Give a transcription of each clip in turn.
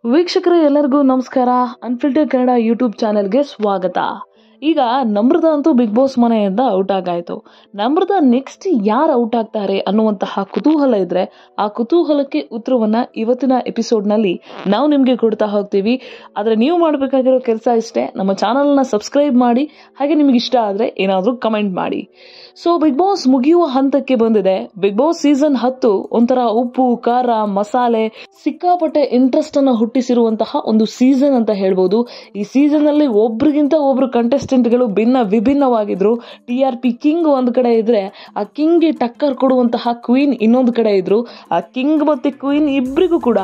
ವೀಕ್ಷಕರೇ ಎಲ್ಲರಿಗೂ ನಮಸ್ಕಾರ. ಅನ್ಫಿಲ್ಟರ್ ಕನ್ನಡ ಯೂಟ್ಯೂಬ್ ಚಾನೆಲ್ಗೆ ಸ್ವಾಗತ. ಈಗ ನಮ್ರತ ಅಂತೂ ಬಿಗ್ ಬಾಸ್ ಮನೆಯಿಂದ ಔಟ್ ಆಗಾಯ್ತು. ನಮ್ರತ ನೆಕ್ಸ್ಟ್ ಯಾರು ಔಟ್ ಆಗ್ತಾರೆ ಅನ್ನುವಂತಹ ಕುತೂಹಲ ಇದ್ರೆ ಆ ಕುತೂಹಲಕ್ಕೆ ಉತ್ತರವನ್ನ ಇವತ್ತಿನ ಎಪಿಸೋಡ್ನಲ್ಲಿ ನಾವು ನಿಮ್ಗೆ ಕೊಡ್ತಾ ಹೋಗ್ತೀವಿ. ಆದ್ರೆ ನೀವು ಮಾಡಬೇಕಾಗಿರೋ ಕೆಲಸ ಇಷ್ಟೇ, ನಮ್ಮ ಚಾನಲ್ನ ಸಬ್ಸ್ಕ್ರೈಬ್ ಮಾಡಿ, ಹಾಗೆ ನಿಮ್ಗೆ ಇಷ್ಟ ಆದ್ರೆ ಏನಾದ್ರೂ ಕಮೆಂಟ್ ಮಾಡಿ. ಸೊ ಬಿಗ್ ಬಾಸ್ ಮುಗಿಯುವ ಹಂತಕ್ಕೆ ಬಂದಿದೆ. ಬಿಗ್ ಬಾಸ್ ಸೀಸನ್ 10 ಒಂಥರ ಉಪ್ಪು ಖಾರ ಮಸಾಲೆ ಸಿಕ್ಕಾಪಟ್ಟೆ ಇಂಟ್ರೆಸ್ಟ್ ಅನ್ನ ಹುಟ್ಟಿಸಿರುವಂತಹ ಒಂದು ಸೀಸನ್ ಅಂತ ಹೇಳ್ಬೋದು. ಈ ಸೀಸನ್ ಅಲ್ಲಿ ಒಬ್ರಿಗಿಂತ ಒಬ್ರು ಕಂಟೆಸ್ಟೆಂಟ್ಗಳು ವಿಭಿನ್ನವಾಗಿದ್ರು. TRP ಕಿಂಗ್ ಒಂದ್ ಕಡೆ ಇದ್ರೆ ಆ ಕಿಂಗ್ಗೆ ಟಕ್ಕರ್ ಕೊಡುವಂತಹ ಕ್ವೀನ್ ಇನ್ನೊಂದು ಕಡೆ ಇದ್ರು. ಆ ಕಿಂಗ್ ಮತ್ತೆ ಕ್ವೀನ್ ಇಬ್ಬರಿಗೂ ಕೂಡ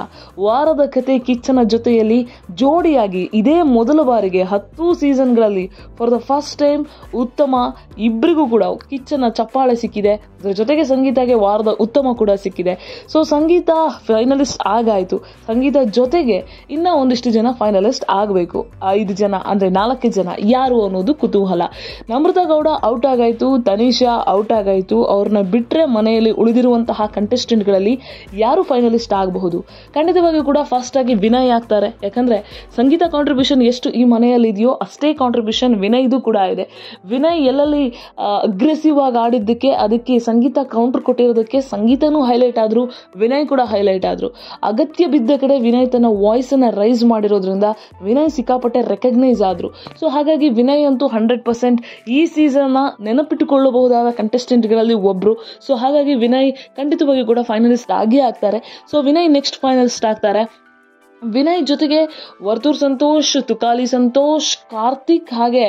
ವಾರದ ಕತೆ ಕಿಚ್ಚನ ಜೊತೆಯಲ್ಲಿ ಜೋಡಿಯಾಗಿ ಇದೇ ಮೊದಲ ಬಾರಿಗೆ 10 ಸೀಸನ್ಗಳಲ್ಲಿ ಫಾರ್ ದ ಫಸ್ಟ್ ಟೈಮ್ ಉತ್ತಮ ಇಬ್ಬರಿಗೂ ಕೂಡ ಕಿಚ್ಚನ ಚಪ್ಪಾಳೆ ಸಿಕ್ಕಿದೆ. ಅದರ ಜೊತೆಗೆ ಸಂಗೀತಗೆ ವಾರದ ಉತ್ತಮ ಕೂಡ ಸಿಕ್ಕಿದೆ. ಸೊ ಸಂಗೀತ ಫೈನಲಿಸ್ಟ್ ಆಗಾಯ್ತು. ಸಂಗೀತ ಜೊತೆಗೆ ಇನ್ನ ಒಂದಿಷ್ಟು ಜನ ಫೈನಲಿಸ್ಟ್ ಆಗಬೇಕು. 5 ಜನ ಅಂದ್ರೆ 4 ಜನ ಯಾರು ಅನ್ನೋದು ಕುತೂಹಲ. ನಮ್ರತಾ ಗೌಡ ಔಟ್ ಆಗಾಯ್ತು, ತನಿಷಾ ಔಟ್ ಆಗಾಯ್ತು. ಅವ್ರನ್ನ ಬಿಟ್ರೆ ಮನೆಯಲ್ಲಿ ಉಳಿದಿರುವಂತಹ ಕಂಟೆಸ್ಟೆಂಟ್ಗಳಲ್ಲಿ ಯಾರು ಫೈನಲಿಸ್ಟ್ ಆಗಬಹುದು? ಖಂಡಿತವಾಗಿಯೂ ಕೂಡ ಫಸ್ಟ್ ಆಗಿ ವಿನಯ್ ಆಗ್ತಾರೆ. ಯಾಕಂದ್ರೆ ಸಂಗೀತ ಕಾಂಟ್ರಿಬ್ಯೂಷನ್ ಎಷ್ಟು ಈ ಮನೆಯಲ್ಲಿ ಇದೆಯೋ ಅಷ್ಟೇ ಕಾಂಟ್ರಿಬ್ಯೂಷನ್ ವಿನಯ್ದು ಕೂಡ ಇದೆ. ವಿನಯ್ ಎಲ್ಲೆಲ್ಲಿ ಅಗ್ರೆಸಿವ್ ಆಗಿ ಆಡಿದ್ದಕ್ಕೆ ಅದಕ್ಕೆ ಸಂಗೀತ ಕೌಂಟರ್ ಕೊಟ್ಟಿರೋದಕ್ಕೆ ಸಂಗೀತನೂ ಹೈಲೈಟ್ ಆದ್ರು, ವಿನಯ್ ಕೂಡ ಹೈಲೈಟ್ ಆದ್ರು. ಅಗತ್ಯ ಬಿದ್ದ ಕಡೆ ವಿನಯ್ ತನ್ನ ವಾಯ್ಸ್ ಅನ್ನ ರೈಸ್ ಮಾಡಿರೋದ್ರಿಂದ ವಿನಯ್ ಸಿಕ್ಕಾಪಟ್ಟೆ ರೆಕಗ್ನೈಸ್ ಆದ್ರು. ಸೊ ಹಾಗಾಗಿ ವಿನಯ್ ಅಂತೂ 100% ಈ ಸೀಸನ್ ನ ನೆನಪಿಟ್ಟುಕೊಳ್ಳಬಹುದಾದ ಕಂಟೆಸ್ಟೆಂಟ್ಗಳಲ್ಲಿ ಒಬ್ರು. ಸೊ ಹಾಗಾಗಿ ವಿನಯ್ ಖಂಡಿತವಾಗಿ ಕೂಡ ಫೈನಲಿಸ್ಟ್ ಆಗೇ ಆಗ್ತಾರೆ. ಸೊ ವಿನಯ್ ನೆಕ್ಸ್ಟ್ ಫೈನಲಿಸ್ಟ್ ಆಗ್ತಾರೆ. ವಿನಯ್ ಜೊತೆಗೆ ವರ್ತೂರ್ ಸಂತೋಷ್, ತುಕಾಲಿ ಸಂತೋಷ್, ಕಾರ್ತಿಕ್ ಹಾಗೆ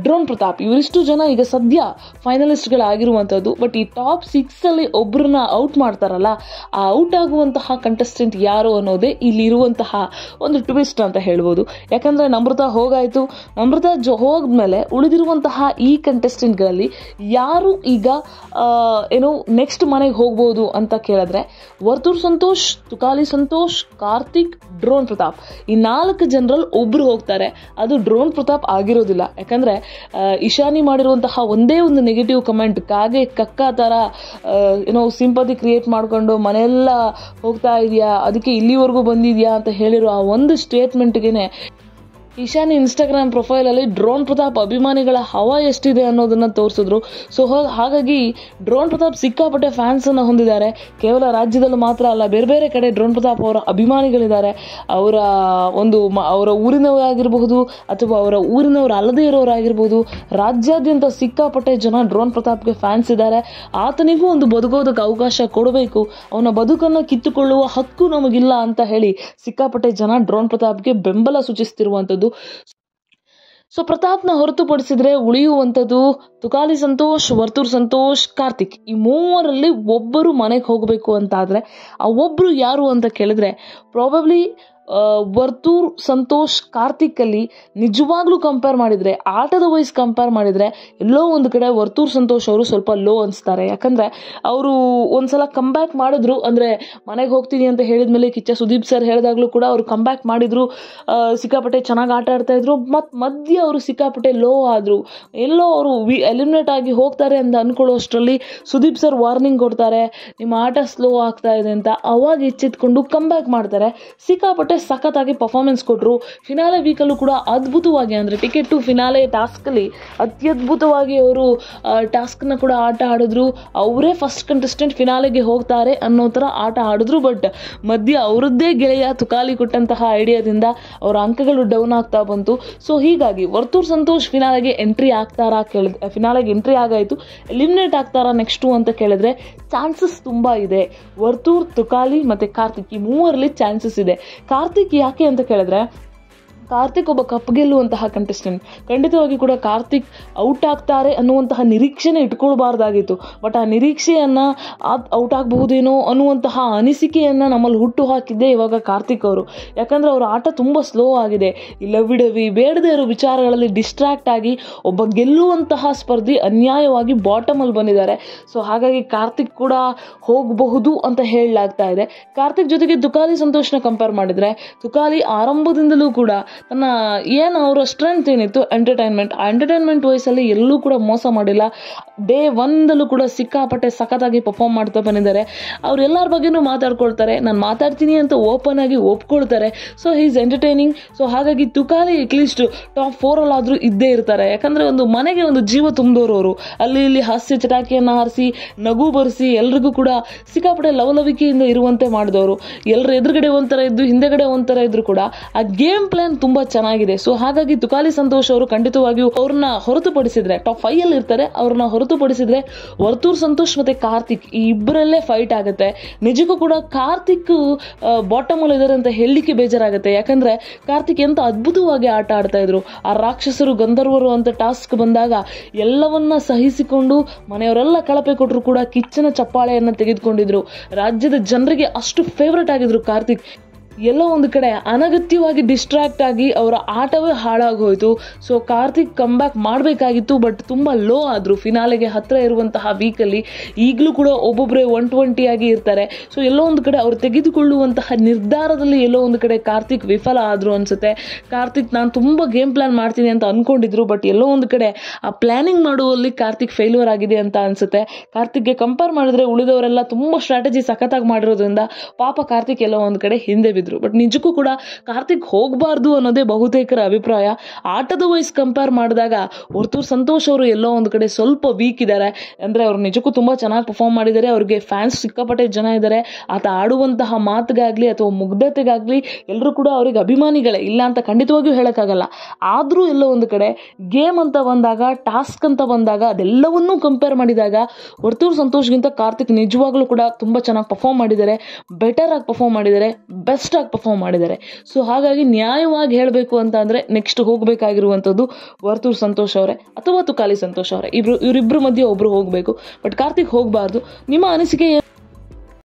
ಡ್ರೋನ್ ಪ್ರತಾಪ್ ಇವರಿಷ್ಟು ಜನ ಈಗ ಸದ್ಯ ಫೈನಲಿಸ್ಟ್ ಗಳಾಗಿರುವಂತದ್ದು. ಬಟ್ ಈ ಟಾಪ್ 6 ಅಲ್ಲಿ ಒಬ್ಬರನ್ನ ಔಟ್ ಮಾಡ್ತಾರಲ್ಲ, ಆ ಔಟ್ ಆಗುವಂತಹ ಕಂಟೆಸ್ಟೆಂಟ್ ಯಾರು ಅನ್ನೋದೇ ಇಲ್ಲಿ ಇರುವಂತಹ ಒಂದು ಟ್ವಿಸ್ಟ್ ಅಂತ ಹೇಳ್ಬೋದು. ಯಾಕಂದ್ರೆ ನಮ್ರತಾ ಹೋಗಾಯ್ತು. ನಮ್ರತಾ ಹೋದ್ಮೇಲೆ ಉಳಿದಿರುವಂತಹ ಈ ಕಂಟೆಸ್ಟೆಂಟ್ ಗಳಲ್ಲಿ ಯಾರು ಈಗ ನೆಕ್ಸ್ಟ್ ಮನೆಗೆ ಹೋಗ್ಬೋದು ಅಂತ ಕೇಳಿದ್ರೆ ವರ್ತೂರ್ ಸಂತೋಷ್, ತುಕಾಲಿ ಸಂತೋಷ್, ಕಾರ್ತಿಕ್, ಡ್ರೋನ್ ಪ್ರತಾಪ್ ಈ 4 ಜನರಲ್ಲಿ ಒಬ್ರು ಹೋಗ್ತಾರೆ. ಅದು ಡ್ರೋನ್ ಪ್ರತಾಪ್ ಆಗಿರೋದಿಲ್ಲ. ಯಾಕಂದ್ರೆ ಇಶಾನಿ ಮಾಡಿರುವಂತಹ ಒಂದೇ ಒಂದು ನೆಗೆಟಿವ್ ಕಮೆಂಟ್, ಕಾಗೆ ಕಕ್ಕ ತರ ಸಿಂಪತಿ ಕ್ರಿಯೇಟ್ ಮಾಡ್ಕೊಂಡು ಮನೆಯೆಲ್ಲ ಹೋಗ್ತಾ ಇದೆಯಾ, ಅದಕ್ಕೆ ಇಲ್ಲಿವರೆಗೂ ಬಂದಿದ್ಯಾ ಅಂತ ಹೇಳಿರೋ ಆ ಒಂದು ಸ್ಟೇಟ್ಮೆಂಟ್ಗೆನೆ ಇಶಾನಿ ಇನ್ಸ್ಟಾಗ್ರಾಮ್ ಪ್ರೊಫೈಲ್ ಅಲ್ಲಿ ಡ್ರೋನ್ ಪ್ರತಾಪ್ ಅಭಿಮಾನಿಗಳ ಹವಾ ಎಷ್ಟಿದೆ ಅನ್ನೋದನ್ನ ತೋರಿಸಿದ್ರು. ಸೊ ಹಾಗಾಗಿ ಡ್ರೋನ್ ಪ್ರತಾಪ್ ಸಿಕ್ಕಾಪಟ್ಟೆ ಫ್ಯಾನ್ಸ್ ಅನ್ನ ಹೊಂದಿದ್ದಾರೆ. ಕೇವಲ ರಾಜ್ಯದಲ್ಲಿ ಮಾತ್ರ ಅಲ್ಲ, ಬೇರೆ ಬೇರೆ ಕಡೆ ಡ್ರೋನ್ ಪ್ರತಾಪ್ ಅವರ ಅಭಿಮಾನಿಗಳಿದ್ದಾರೆ. ಅವರ ಊರಿನವರಾಗಿರಬಹುದು ಅಥವಾ ಅವರ ಊರಿನವರು ಅಲ್ಲದೇ ಇರೋರಾಗಿರ್ಬೋದು, ರಾಜ್ಯಾದ್ಯಂತ ಸಿಕ್ಕಾಪಟ್ಟೆ ಜನ ಡ್ರೋನ್ ಪ್ರತಾಪ್ಗೆ ಫ್ಯಾನ್ಸ್ ಇದ್ದಾರೆ. ಆತನಿಗೂ ಒಂದು ಬದುಕೋದಕ್ಕೆ ಅವಕಾಶ ಕೊಡಬೇಕು, ಅವನ ಬದುಕನ್ನು ಕಿತ್ತುಕೊಳ್ಳುವ ಹಕ್ಕು ನಮಗಿಲ್ಲ ಅಂತ ಹೇಳಿ ಸಿಕ್ಕಾಪಟ್ಟೆ ಜನ ಡ್ರೋನ್ ಪ್ರತಾಪ್ಗೆ ಬೆಂಬಲ ಸೂಚಿಸುತ್ತಿರುವಂತದ್ದು. ಸೊ ಪ್ರತಾಪ್ನ ಹೊರತುಪಡಿಸಿದ್ರೆ ಉಳಿಯುವಂಥದ್ದು ತುಕಾಲಿ ಸಂತೋಷ್, ವರ್ತೂರ್ ಸಂತೋಷ್, ಕಾರ್ತಿಕ್. ಈ 3ರಲ್ಲಿ ಒಬ್ಬರು ಮನೆಗೆ ಹೋಗಬೇಕು ಅಂತ ಆದ್ರೆ ಆ ಒಬ್ರು ಯಾರು ಅಂತ ಕೇಳಿದ್ರೆ ಪ್ರಾಬಬ್ಲಿ ವರ್ತೂರ್ ಸಂತೋಷ್, ಕಾರ್ತಿಕ್ ಅಲ್ಲಿ ನಿಜವಾಗ್ಲೂ ಕಂಪೇರ್ ಮಾಡಿದ್ರೆ, ಆಟದ ವಯಸ್ಸು ಕಂಪೇರ್ ಮಾಡಿದ್ರೆ ಎಲ್ಲೋ ಒಂದು ಕಡೆ ವರ್ತೂರ್ ಸಂತೋಷ್ ಅವರು ಸ್ವಲ್ಪ ಲೋ ಅನ್ಸ್ತಾರೆ. ಯಾಕಂದ್ರೆ ಅವರು ಒಂದ್ಸಲ ಕಂಬ್ಯಾಕ್ ಮಾಡಿದ್ರು. ಅಂದ್ರೆ ಮನೆಗೆ ಹೋಗ್ತೀನಿ ಅಂತ ಹೇಳಿದ್ಮೇಲೆ ಕಿಚ್ಚ ಸುದೀಪ್ ಸರ್ ಹೇಳಿದಾಗ್ಲೂ ಕೂಡ ಅವ್ರು ಕಂಬ್ಯಾಕ್ ಮಾಡಿದ್ರು, ಸಿಕ್ಕಾಪಟ್ಟೆ ಚೆನ್ನಾಗಿ ಆಟ ಆಡ್ತಾ ಇದ್ರು. ಮಧ್ಯೆ ಅವರು ಸಿಕ್ಕಾಪಟ್ಟೆ ಲೋ ಆದ್ರು. ಎಲ್ಲೋ ಅವರು ಎಲಿಮಿನೇಟ್ ಆಗಿ ಹೋಗ್ತಾರೆ ಅಂತ ಅನ್ಕೊಳ್ಳೋಷ್ಟರಲ್ಲಿ ಸುದೀಪ್ ಸರ್ ವಾರ್ನಿಂಗ್ ಕೊಡ್ತಾರೆ, ನಿಮ್ಮ ಆಟ ಸ್ಲೋ ಆಗ್ತಾ ಇದೆ ಅಂತ. ಅವಾಗ ಎಚ್ಚೆತ್ಕೊಂಡು ಕಂಬ್ಯಾಕ್ ಮಾಡ್ತಾರೆ. ಸಿಕ್ಕಾಪಟ್ಟೆ ಸಖತ್ತಾಗಿ ಪರ್ಫಾರ್ಮೆನ್ಸ್ ಕೊಟ್ರು. ಫಿನಾಲೆ ವೀಕಲ್ಲೂ ಕೂಡ ಅದ್ಭುತವಾಗಿ, ಅಂದ್ರೆ ಟಿಕೆಟ್ ಟು ಫಿನಾಲೆ ಟಾಸ್ಕ್ ಅಲ್ಲಿ ಅತ್ಯದ್ಭುತವಾಗಿ ಅವರು ಟಾಸ್ಕ್ ನ ಕೂಡ ಆಟ ಆಡಿದ್ರು. ಅವರೇ ಫಸ್ಟ್ ಕಂಟೆಸ್ಟೆಂಟ್ ಫಿನಾಲೆಗೆ ಹೋಗ್ತಾರೆ ಅನ್ನೋ ತರ ಆಟ ಆಡಿದ್ರು. ಬಟ್ ಮಧ್ಯ ಅವರದ್ದೇ ಗೆಳೆಯ ತುಕಾಲಿ ಕೊಟ್ಟಂತಹ ಐಡಿಯಾದಿಂದ ಅವರ ಅಂಕಗಳು ಡೌನ್ ಆಗ್ತಾ ಬಂತು. ಸೊ ಹೀಗಾಗಿ ವರ್ತೂರ್ ಸಂತೋಷ್ ಫಿನಾಲೆಗೆ ಎಂಟ್ರಿ ಆಗ್ತಾರಾ ಕೇಳಿದ್ರೆ, ಫಿನಾಲೆಗೆ ಎಂಟ್ರಿ ಆಗಾಯ್ತು. ಎಲಿಮಿನೇಟ್ ಆಗ್ತಾರಾ ನೆಕ್ಸ್ಟ್ ಅಂತ ಕೇಳಿದ್ರೆ ಚಾನ್ಸಸ್ ತುಂಬಾ ಇದೆ. ವರ್ತೂರ್, ತುಕಾಲಿ ಮತ್ತೆ ಕಾರ್ತಿಕ್ ಈ 3ರಲ್ಲಿ ಚಾನ್ಸಸ್ ಇದೆ. ಕಾರ್ತಿಕ್ ಯಾಕೆ ಅಂತ ಕೇಳಿದ್ರೆ ಕಾರ್ತಿಕ್ ಒಬ್ಬ ಕಪ್ ಗೆಲ್ಲುವಂತಹ ಕಂಟೆಸ್ಟೆಂಟ್. ಖಂಡಿತವಾಗಿ ಕೂಡ ಕಾರ್ತಿಕ್ ಔಟ್ ಆಗ್ತಾರೆ ಅನ್ನುವಂತಹ ನಿರೀಕ್ಷೆನೇ ಇಟ್ಕೊಳ್ಬಾರ್ದಾಗಿತ್ತು. ಬಟ್ ಆ ನಿರೀಕ್ಷೆಯನ್ನ ಔಟ್ ಆಗಬಹುದೇನೋ ಅನ್ನುವಂತಹ ಅನಿಸಿಕೆಯನ್ನ ನಮ್ಮಲ್ಲಿ ಹುಟ್ಟು ಹಾಕಿದ್ದೆ ಇವಾಗ ಕಾರ್ತಿಕ್ ಅವರು. ಯಾಕಂದ್ರೆ ಅವ್ರ ಆಟ ತುಂಬಾ ಸ್ಲೋ ಆಗಿದೆ. ಲವಿಡವಿ ಬೇಡದೇ ಇರೋ ವಿಚಾರಗಳಲ್ಲಿ ಡಿಸ್ಟ್ರಾಕ್ಟ್ ಆಗಿ ಒಬ್ಬ ಗೆಲ್ಲುವಂತಹ ಸ್ಪರ್ಧಿ ಅನ್ಯಾಯವಾಗಿ ಬಾಟಮ್ ಅಲ್ಲಿ ಬಂದಿದ್ದಾರೆ. ಸೊ ಹಾಗಾಗಿ ಕಾರ್ತಿಕ್ ಕೂಡ ಹೋಗಬಹುದು ಅಂತ ಹೇಳಲಾಗ್ತಾ ಇದೆ. ಕಾರ್ತಿಕ್ ಜೊತೆಗೆ ತುಕಾಲಿ ಸಂತೋಷ್ನ ಕಂಪೇರ್ ಮಾಡಿದ್ರೆ ತುಕಾಲಿ ಆರಂಭದಿಂದಲೂ ಕೂಡ ತನ್ನ ಏನು ಅವರ ಸ್ಟ್ರೆಂತ್ ಏನಿತ್ತು ಎಂಟರ್ಟೈನ್ಮೆಂಟ್, ಆ ಎಂಟರ್ಟೈನ್ಮೆಂಟ್ ವಯಸ್ಸಲ್ಲಿ ಎಲ್ಲೂ ಕೂಡ ಮೋಸ ಮಾಡಿಲ್ಲ. ಡೇ ಒಂದಲ್ಲೂ ಕೂಡ ಸಿಕ್ಕಾಪಟ್ಟೆ ಸಖತ್ತಾಗಿ ಪರ್ಫಾರ್ಮ್ ಮಾಡ್ತಾ ಬಂದಿದ್ದಾರೆ. ಅವ್ರು ಎಲ್ಲರ ಬಗ್ಗೆನೂ ಮಾತಾಡ್ಕೊಳ್ತಾರೆ, ನಾನು ಮಾತಾಡ್ತೀನಿ ಅಂತ ಓಪನ್ ಆಗಿ ಒಪ್ಕೊಳ್ತಾರೆ. So is entertaining. ಸೊ ಹಾಗಾಗಿ ತುಕಾಲಿ ಅಟ್ಲೀಸ್ಟ್ ಟಾಪ್ 4 ಅಲ್ಲಾದರೂ ಇದ್ದೇ ಇರ್ತಾರೆ. ಯಾಕಂದರೆ ಒಂದು ಮನೆಗೆ ಒಂದು ಜೀವ ತುಂಬಿದವರು ಅವರು. ಅಲ್ಲಿ ಇಲ್ಲಿ ಹಾಸ್ಯ ಚಟಾಕಿಯನ್ನು ಹಾರಿಸಿ ನಗು ಬರೆಸಿ ಎಲ್ರಿಗೂ ಕೂಡ ಸಿಕ್ಕಾಪಟ್ಟೆ ಲವಲವಿಕೆಯಿಂದ ಇರುವಂತೆ ಮಾಡಿದವರು. ಎಲ್ಲರ ಎದುರುಗಡೆ ಒಂಥರ ಇದ್ದು ಹಿಂದೆಗಡೆ ಒಂಥರ ಇದ್ರು ಕೂಡ ಆ ಗೇಮ್ ಪ್ಲಾನ್ ತುಂಬಾ ಚೆನ್ನಾಗಿದೆ. ಸೊ ಹಾಗಾಗಿ ತುಕಾಲಿ ಸಂತೋಷ್ ಅವರು ಖಂಡಿತವಾಗಿಯೂ ಅವ್ರನ್ನ ಹೊರತುಪಡಿಸಿದ್ರೆ ಟಾಪ್ 5 ಅಲ್ಲಿ ಇರ್ತಾರೆ. ಅವ್ರನ್ನ ಹೊರತುಪಡಿಸಿದ್ರೆ ವರ್ತೂರ್ ಸಂತೋಷ್ ಮತ್ತೆ ಕಾರ್ತಿಕ್ ಈ ಇಬ್ಬರಲ್ಲೇ ಫೈಟ್ ಆಗುತ್ತೆ. ನಿಜಕ್ಕೂ ಕೂಡ ಕಾರ್ತಿಕ್ ಬಾಟಮ್ ಅಲ್ಲಿ ಇದಾರೆ ಅಂತ ಹೇಳಲಿಕ್ಕೆ ಬೇಜಾರಾಗುತ್ತೆ. ಯಾಕಂದ್ರೆ ಕಾರ್ತಿಕ್ ಎಂತ ಅದ್ಭುತವಾಗಿ ಆಟ ಆಡ್ತಾ ಇದ್ರು. ಆ ರಾಕ್ಷಸರು ಗಂಧರ್ವರು ಅಂತ ಟಾಸ್ಕ್ ಬಂದಾಗ ಎಲ್ಲವನ್ನ ಸಹಿಸಿಕೊಂಡು ಮನೆಯವರೆಲ್ಲ ಕಳಪೆ ಕೊಟ್ಟರು ಕೂಡ ಕಿಚ್ಚನ ಚಪ್ಪಾಳೆಯನ್ನ ತೆಗೆದುಕೊಂಡಿದ್ರು. ರಾಜ್ಯದ ಜನರಿಗೆ ಅಷ್ಟು ಫೇವರೇಟ್ ಆಗಿದ್ರು ಕಾರ್ತಿಕ್. ಎಲ್ಲೋ ಒಂದು ಕಡೆ ಅನಗತ್ಯವಾಗಿ ಡಿಸ್ಟ್ರಾಕ್ಟ್ ಆಗಿ ಅವರ ಆಟವೇ ಹಾಳಾಗೋಯ್ತು. ಸೊ ಕಾರ್ತಿಕ್ ಕಮ್ಬ್ಯಾಕ್ ಮಾಡಬೇಕಾಗಿತ್ತು, ಬಟ್ ತುಂಬ ಲೋ ಆದರು. ಫಿನಾಲೆಗೆ ಹತ್ತಿರ ಇರುವಂತಹ ವೀಕಲ್ಲಿ ಈಗಲೂ ಕೂಡ ಒಬ್ಬೊಬ್ಬರೇ 120 ಆಗಿ ಇರ್ತಾರೆ. ಸೊ ಎಲ್ಲೋ ಒಂದು ಕಡೆ ಅವರು ತೆಗೆದುಕೊಳ್ಳುವಂತಹ ನಿರ್ಧಾರದಲ್ಲಿ ಎಲ್ಲೋ ಒಂದು ಕಡೆ ಕಾರ್ತಿಕ್ ವಿಫಲ ಆದರು ಅನಿಸುತ್ತೆ. ಕಾರ್ತಿಕ್ ನಾನು ತುಂಬ ಗೇಮ್ ಪ್ಲಾನ್ ಮಾಡ್ತೀನಿ ಅಂತ ಅಂದ್ಕೊಂಡಿದ್ರು, ಬಟ್ ಎಲ್ಲೋ ಒಂದು ಕಡೆ ಆ ಪ್ಲಾನಿಂಗ್ ಮಾಡುವಲ್ಲಿ ಕಾರ್ತಿಕ್ ಫೇಲ್ಯೂರ್ ಆಗಿದೆ ಅಂತ ಅನಿಸುತ್ತೆ. ಕಾರ್ತಿಕ್ಗೆ ಕಂಪೇರ್ ಮಾಡಿದ್ರೆ ಉಳಿದವರೆಲ್ಲ ತುಂಬ ಸ್ಟ್ರಾಟಜಿ ಸಖತ್ತಾಗಿ ಮಾಡಿರೋದ್ರಿಂದ ಪಾಪ ಕಾರ್ತಿಕ್ ಎಲ್ಲೋ ಒಂದು ಕಡೆ ಹಿಂದೆ ಬಿದ್ದರು. ಬಟ್ ನಿಜಕ್ಕೂ ಕೂಡ ಕಾರ್ತಿಕ್ ಹೋಗಬಾರ್ದು ಅನ್ನೋದೇ ಬಹುತೇಕರ ಅಭಿಪ್ರಾಯ. ಆಟದ ವಯಸ್ಸು ಕಂಪೇರ್ ಮಾಡಿದಾಗ ವರ್ತೂರ್ ಸಂತೋಷ್ ಅವರು ಎಲ್ಲೋ ಒಂದು ಕಡೆ ಸ್ವಲ್ಪ ವೀಕ್ ಇದ್ದಾರೆ. ಅಂದರೆ ಅವರು ನಿಜಕ್ಕೂ ತುಂಬ ಚೆನ್ನಾಗಿ ಪರ್ಫಾರ್ಮ್ ಮಾಡಿದ್ದಾರೆ. ಅವ್ರಿಗೆ ಫ್ಯಾನ್ಸ್ ಸಿಕ್ಕಾಪಟ್ಟೆ ಜನ ಇದ್ದಾರೆ. ಆತ ಆಡುವಂತಹ ಮಾತಿಗಾಗಲಿ ಅಥವಾ ಮುಗ್ಧತೆಗಾಗಲಿ ಎಲ್ಲರೂ ಕೂಡ ಅವ್ರಿಗೆ ಅಭಿಮಾನಿಗಳೇ, ಇಲ್ಲ ಅಂತ ಖಂಡಿತವಾಗಿಯೂ ಹೇಳೋಕ್ಕಾಗಲ್ಲ. ಆದರೂ ಎಲ್ಲೋ ಒಂದು ಕಡೆ ಗೇಮ್ ಅಂತ ಬಂದಾಗ, ಟಾಸ್ಕ್ ಅಂತ ಬಂದಾಗ ಅದೆಲ್ಲವನ್ನೂ ಕಂಪೇರ್ ಮಾಡಿದಾಗ ವರ್ತೂರ್ ಸಂತೋಷ್ಗಿಂತ ಕಾರ್ತಿಕ್ ನಿಜವಾಗ್ಲೂ ಕೂಡ ತುಂಬ ಚೆನ್ನಾಗಿ ಪರ್ಫಾರ್ಮ್ ಮಾಡಿದ್ದಾರೆ. ಬೆಟರ್ ಆಗಿ ಪರ್ಫಾರ್ಮ್ ಮಾಡಿದ್ದಾರೆ, ಬೆಸ್ಟ್ ಆಗಿ ಪರ್ಫಾರ್ಮ್ ಮಾಡಿದ್ದಾರೆ. ಸೊ ಹಾಗಾಗಿ ನ್ಯಾಯವಾಗಿ ಹೇಳಬೇಕು ಅಂತ ಅಂದರೆ ನೆಕ್ಸ್ಟ್ ಹೋಗಬೇಕಾಗಿರುವಂಥದ್ದು ವರ್ತೂರ್ ಸಂತೋಷ್ ಅವರೇ ಅಥವಾ ತುಕಾಲಿ ಸಂತೋಷ್ ಅವರೇ. ಇವರಿಬ್ಬರ ಮಧ್ಯೆ ಒಬ್ಬರು ಹೋಗಬೇಕು, ಬಟ್ ಕಾರ್ತಿಕ್ ಹೋಗಬಾರ್ದು. ನಿಮ್ಮ ಅನಿಸಿಕೆ